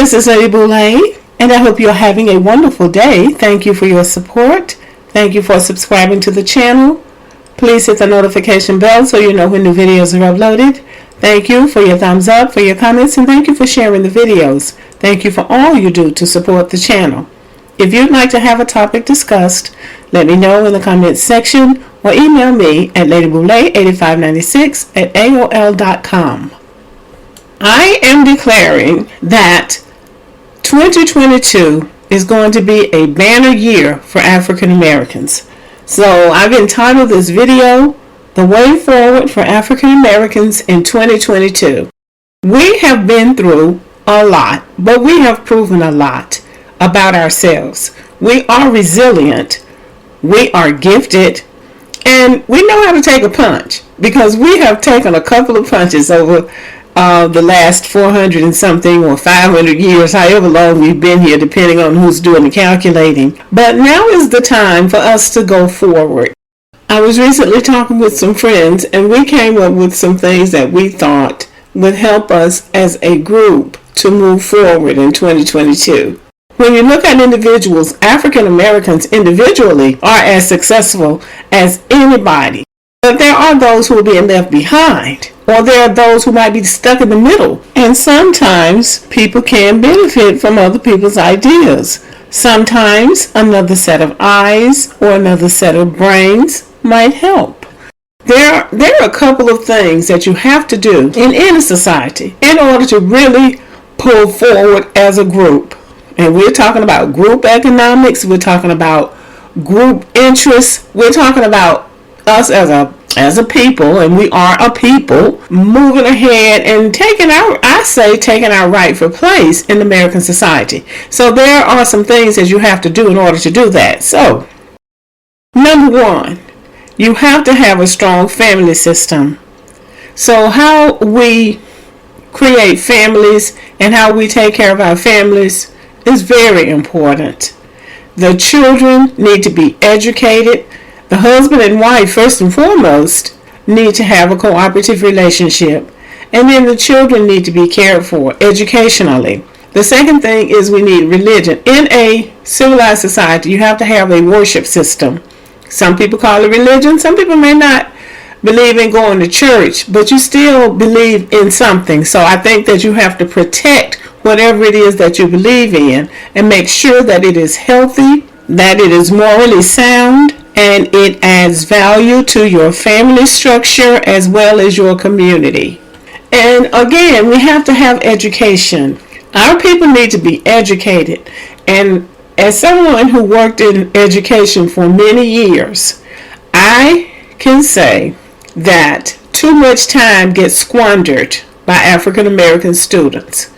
This is Lady Boulay, and I hope you're having a wonderful day. Thank you for your support. Thank you for subscribing to the channel. Please hit the notification bell so you know when new videos are uploaded. Thank you for your thumbs up, for your comments, and thank you for sharing the videos. Thank you for all you do to support the channel. If you'd like to have a topic discussed, let me know in the comments section or email me at ladyboulay8596@aol.com. I am declaring that 2022 is going to be a banner year for African Americans. So I've entitled this video, The Way Forward for African Americans in 2022. We have been through a lot, but we have proven a lot about ourselves. We are resilient, we are gifted, and we know how to take a punch because we have taken a couple of punches over the last 400 and something or 500 years, however long we've been here, depending on who's doing the calculating. But now is the time for us to go forward. I was recently talking with some friends, and we came up with some things that we thought would help us as a group to move forward in 2022. When you look at individuals, African Americans individually are as successful as anybody. But there are those who are being left behind, or there are those who might be stuck in the middle. And sometimes people can benefit from other people's ideas. Sometimes another set of eyes or another set of brains might help. There are a couple of things that you have to do in any society in order to really pull forward as a group. And we're talking about group economics, we're talking about group interests, we're talking about us as a people, and we are a people moving ahead and taking our rightful place in American society. So there are some things that you have to do in order to do that. So, number one, you have to have a strong family system. So how we create families and how we take care of our families is very important. The children need to be educated. The husband and wife, first and foremost, need to have a cooperative relationship. And then the children need to be cared for educationally. The second thing is we need religion. In a civilized society, you have to have a worship system. Some people call it religion. Some people may not believe in going to church, but you still believe in something. So I think that you have to protect whatever it is that you believe in and make sure that it is healthy, that it is morally sound, and it adds value to your family structure as well as your community. And again, we have to have education. Our people need to be educated. And as someone who worked in education for many years, I can say that too much time gets squandered by African American students.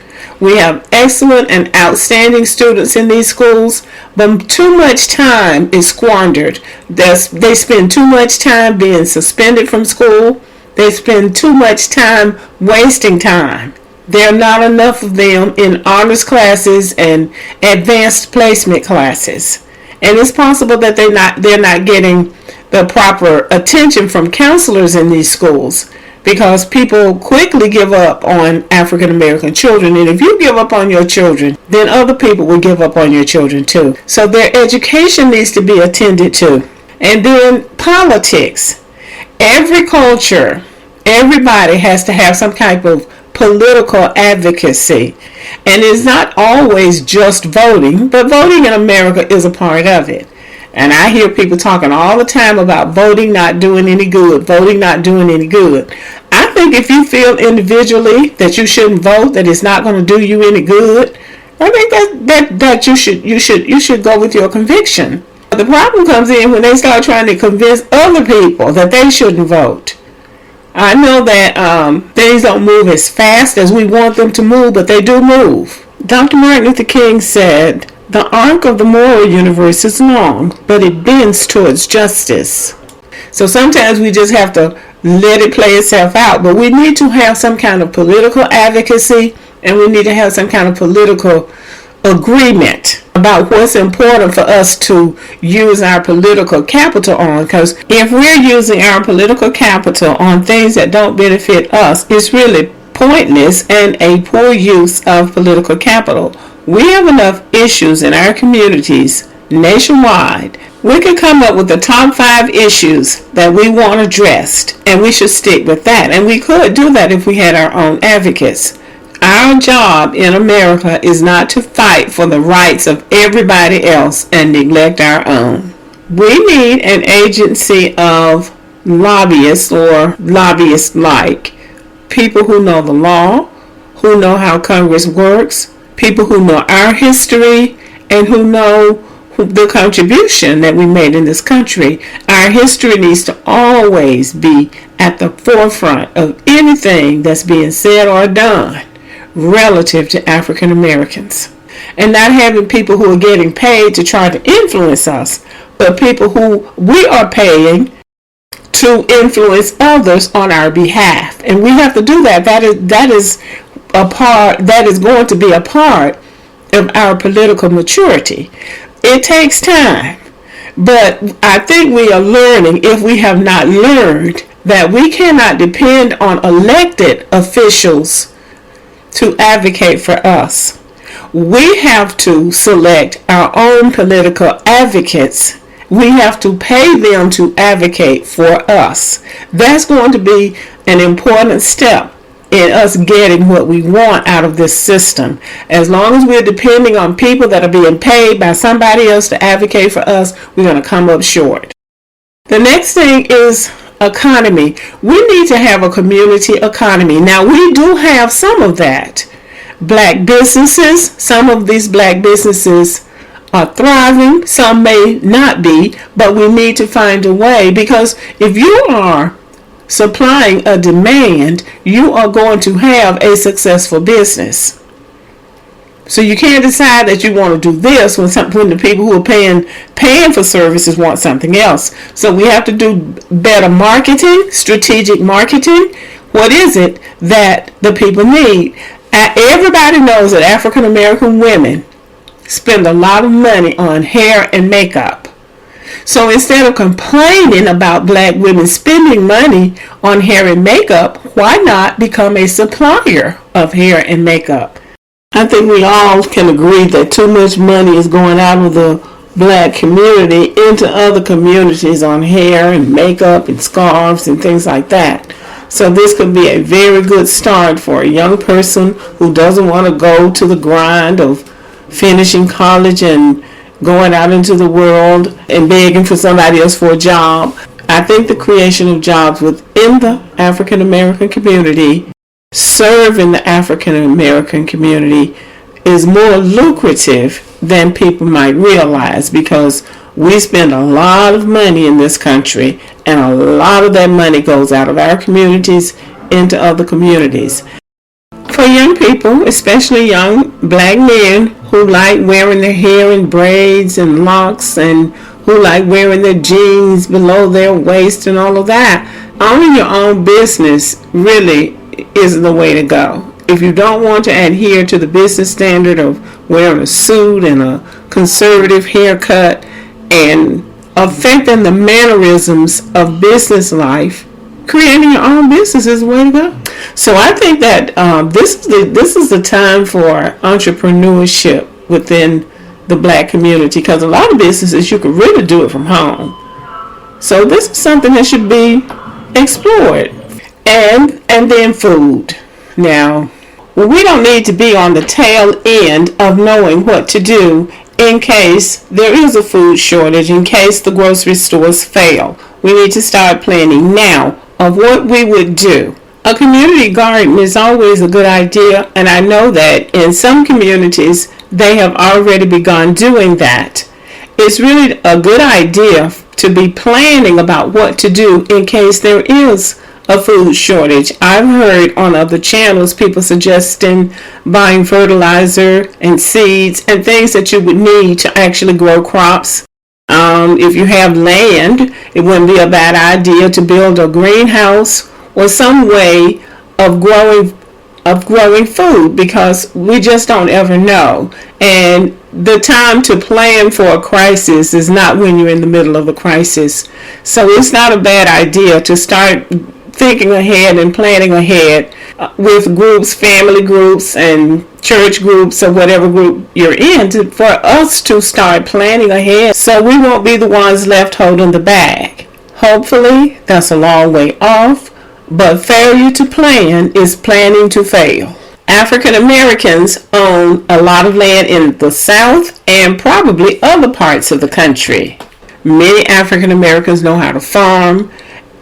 We have excellent and outstanding students in these schools, but too much time is squandered. They spend too much time being suspended from school. They spend too much time wasting time. There are not enough of them in honors classes and advanced placement classes. And it's possible that they're not getting the proper attention from counselors in these schools, because people quickly give up on African American children. And if you give up on your children, then other people will give up on your children too. So their education needs to be attended to. And then politics. Every culture, everybody has to have some type of political advocacy. And it's not always just voting, but voting in America is a part of it. And I hear people talking all the time about voting not doing any good, voting not doing any good. I think if you feel individually that you shouldn't vote, that it's not going to do you any good, I think that you should go with your conviction. But the problem comes in when they start trying to convince other people that they shouldn't vote. I know that things don't move as fast as we want them to move, but they do move. Dr. Martin Luther King said, "The arc of the moral universe is long, but it bends towards justice." So sometimes we just have to let it play itself out, but we need to have some kind of political advocacy, and we need to have some kind of political agreement about what's important for us to use our political capital on. Because if we're using our political capital on things that don't benefit us, it's really pointless and a poor use of political capital. We have enough issues in our communities nationwide. We could come up with the top 5 issues that we want addressed, and we should stick with that. And we could do that if we had our own advocates. Our job in America is not to fight for the rights of everybody else and neglect our own. We need an agency of lobbyists or lobbyists-like people who know the law, who know how Congress works, people who know our history, and who know the contribution that we made in this country. Our history needs to always be at the forefront of anything that's being said or done relative to African Americans. And not having people who are getting paid to try to influence us, but people who we are paying to influence others on our behalf. And we have to do that. That is going to be a part of our political maturity. It takes time, but I think we are learning, if we have not learned, that we cannot depend on elected officials to advocate for us. We have to select our own political advocates. We have to pay them to advocate for us. That's going to be an important step in us getting what we want out of this system. As long as we're depending on people that are being paid by somebody else to advocate for us, we're going to come up short. The next thing is economy. We need to have a community economy. Now, we do have some of that. Black businesses, some of these black businesses are thriving, some may not be, but we need to find a way, because if you are supplying a demand, you are going to have a successful business. So you can't decide that you want to do this when the people who are paying for services want something else. So we have to do better marketing, strategic marketing. What is it that the people need? Everybody knows that African American women spend a lot of money on hair and makeup. So instead of complaining about black women spending money on hair and makeup, why not become a supplier of hair and makeup? I think we all can agree that too much money is going out of the black community into other communities on hair and makeup and scarves and things like that. So this could be a very good start for a young person who doesn't want to go to the grind of finishing college and going out into the world and begging for somebody else for a job. I think the creation of jobs within the African American community, serving the African American community, is more lucrative than people might realize, because we spend a lot of money in this country, and a lot of that money goes out of our communities into other communities. For young people, especially young black men who like wearing their hair in braids and locks, and who like wearing their jeans below their waist and all of that, owning your own business really is the way to go. If you don't want to adhere to the business standard of wearing a suit and a conservative haircut and affecting the mannerisms of business life, creating your own business is the way to go. So I think that this is the time for entrepreneurship within the black community, because a lot of businesses you can really do it from home. So this is something that should be explored. And then food. Now, we don't need to be on the tail end of knowing what to do in case there is a food shortage, in case the grocery stores fail. We need to start planning now of what we would do. A community garden is always a good idea, and I know that in some communities they have already begun doing that. It's really a good idea to be planning about what to do in case there is a food shortage. I've heard on other channels people suggesting buying fertilizer and seeds and things that you would need to actually grow crops. If you have land, it wouldn't be a bad idea to build a greenhouse or some way of growing food, because we just don't ever know. And the time to plan for a crisis is not when you're in the middle of a crisis. So it's not a bad idea to start thinking ahead and planning ahead with groups, family groups, and church groups, or whatever group you're in, for us to start planning ahead so we won't be the ones left holding the bag. Hopefully, that's a long way off, but failure to plan is planning to fail. African Americans own a lot of land in the South and probably other parts of the country. Many African Americans know how to farm,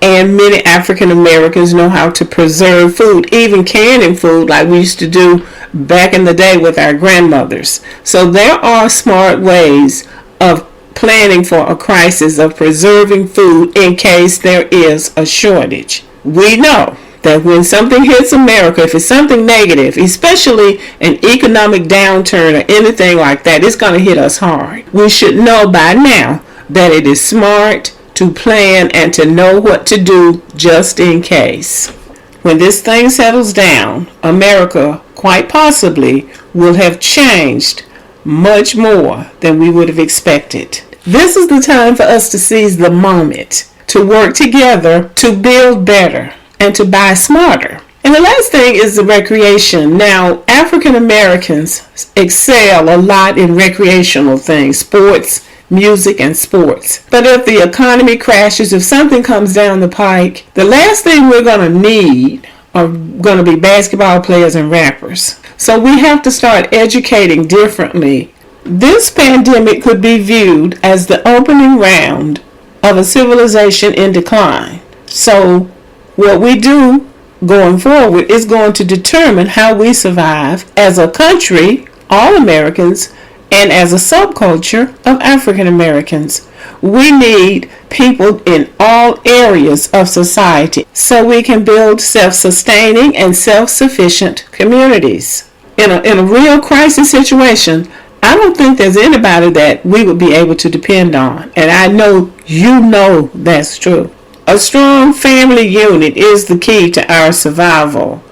and many African Americans know how to preserve food, even canning food like we used to do back in the day with our grandmothers. So there are smart ways of planning for a crisis, of preserving food in case there is a shortage. We know that when something hits America, if it's something negative, especially an economic downturn or anything like that, it's going to hit us hard. We should know by now that it is smart to plan and to know what to do just in case. When this thing settles down, America quite possibly will have changed much more than we would have expected. This is the time for us to seize the moment, to work together, to build better, and to buy smarter. And the last thing is the recreation. Now, African Americans excel a lot in recreational things, sports, music, and sports. But if the economy crashes, if something comes down the pike, the last thing we're going to need are going to be basketball players and rappers. So we have to start educating differently. This pandemic could be viewed as the opening round of a civilization in decline. So what we do going forward is going to determine how we survive as a country, all Americans, and as a subculture of African Americans. We need people in all areas of society so we can build self-sustaining and self-sufficient communities. In a real crisis situation, I don't think there's anybody that we would be able to depend on. And I know you know that's true. A strong family unit is the key to our survival.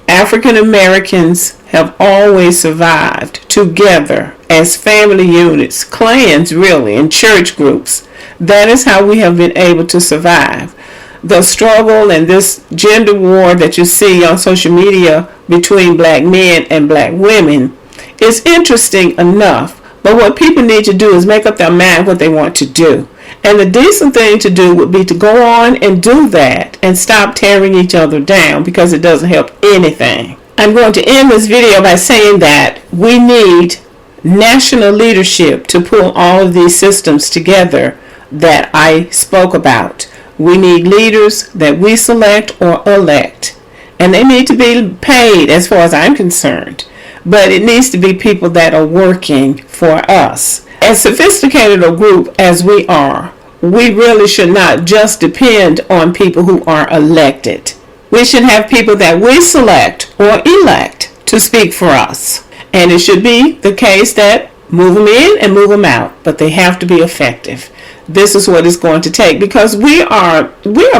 African Americans have always survived together as family units, clans really, and church groups. That is how we have been able to survive. The struggle and this gender war that you see on social media between black men and black women is interesting enough, but what people need to do is make up their mind what they want to do. And the decent thing to do would be to go on and do that and stop tearing each other down, because it doesn't help anything. I'm going to end this video by saying that we need national leadership to pull all of these systems together that I spoke about. We need leaders that we select or elect, and they need to be paid as far as I'm concerned. But it needs to be people that are working for us. As sophisticated a group as we are, we really should not just depend on people who are elected. We should have people that we select or elect to speak for us. And it should be the case that move them in and move them out, but they have to be effective. This is what it's going to take, because we are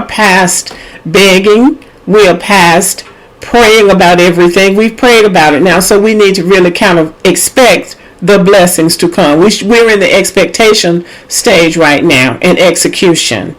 past begging. We are past praying about everything. We've prayed about it now, so we need to really kind of expect the blessings to come. We're in the expectation stage right now, in execution.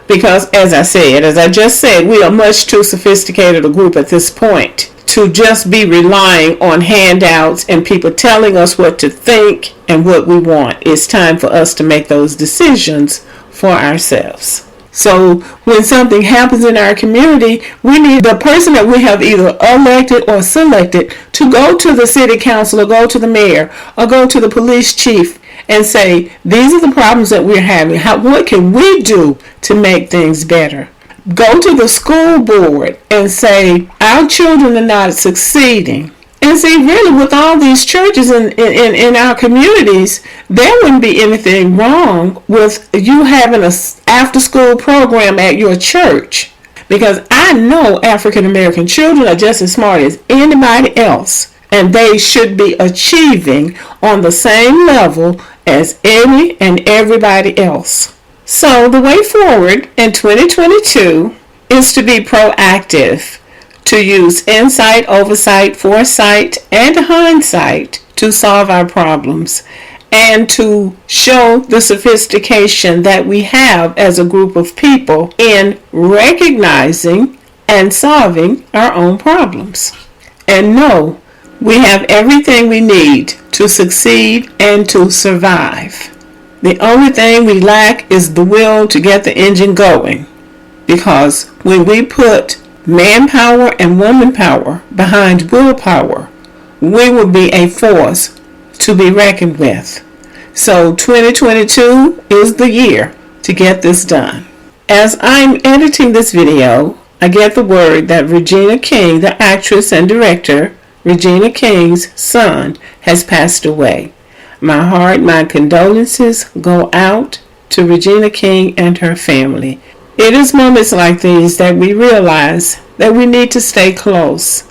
Because as I just said, we are much too sophisticated a group at this point to just be relying on handouts and people telling us what to think and what we want. It's time for us to make those decisions for ourselves. So when something happens in our community, we need the person that we have either elected or selected to go to the city council or go to the mayor or go to the police chief and say, these are the problems that we're having. What can we do to make things better? Go to the school board and say, our children are not succeeding. And see, really, with all these churches in our communities, there wouldn't be anything wrong with you having an after-school program at your church. Because I know African American children are just as smart as anybody else. And they should be achieving on the same level as any and everybody else. So the way forward in 2022 is to be proactive, to use insight, oversight, foresight, and hindsight to solve our problems, and to show the sophistication that we have as a group of people in recognizing and solving our own problems. And know we have everything we need to succeed and to survive. The only thing we lack is the will to get the engine going. Because when we put manpower and woman power behind willpower, we will be a force to be reckoned with. So 2022 is the year to get this done. As I'm editing this video, I get the word that Regina King, the actress and director, Regina King's son, has passed away. My heart, my condolences go out to Regina King and her family. It is moments like these that we realize that we need to stay close,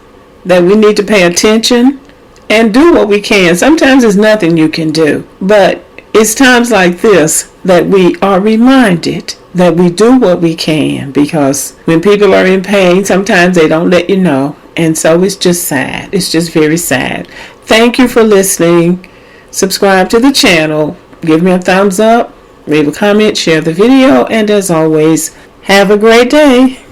that we need to pay attention and do what we can. Sometimes there's nothing you can do, but it's times like this that we are reminded that we do what we can, because when people are in pain, sometimes they don't let you know, and so it's just sad. It's just very sad. Thank you for listening. Subscribe to the channel, give me a thumbs up, leave a comment, share the video, and as always, have a great day.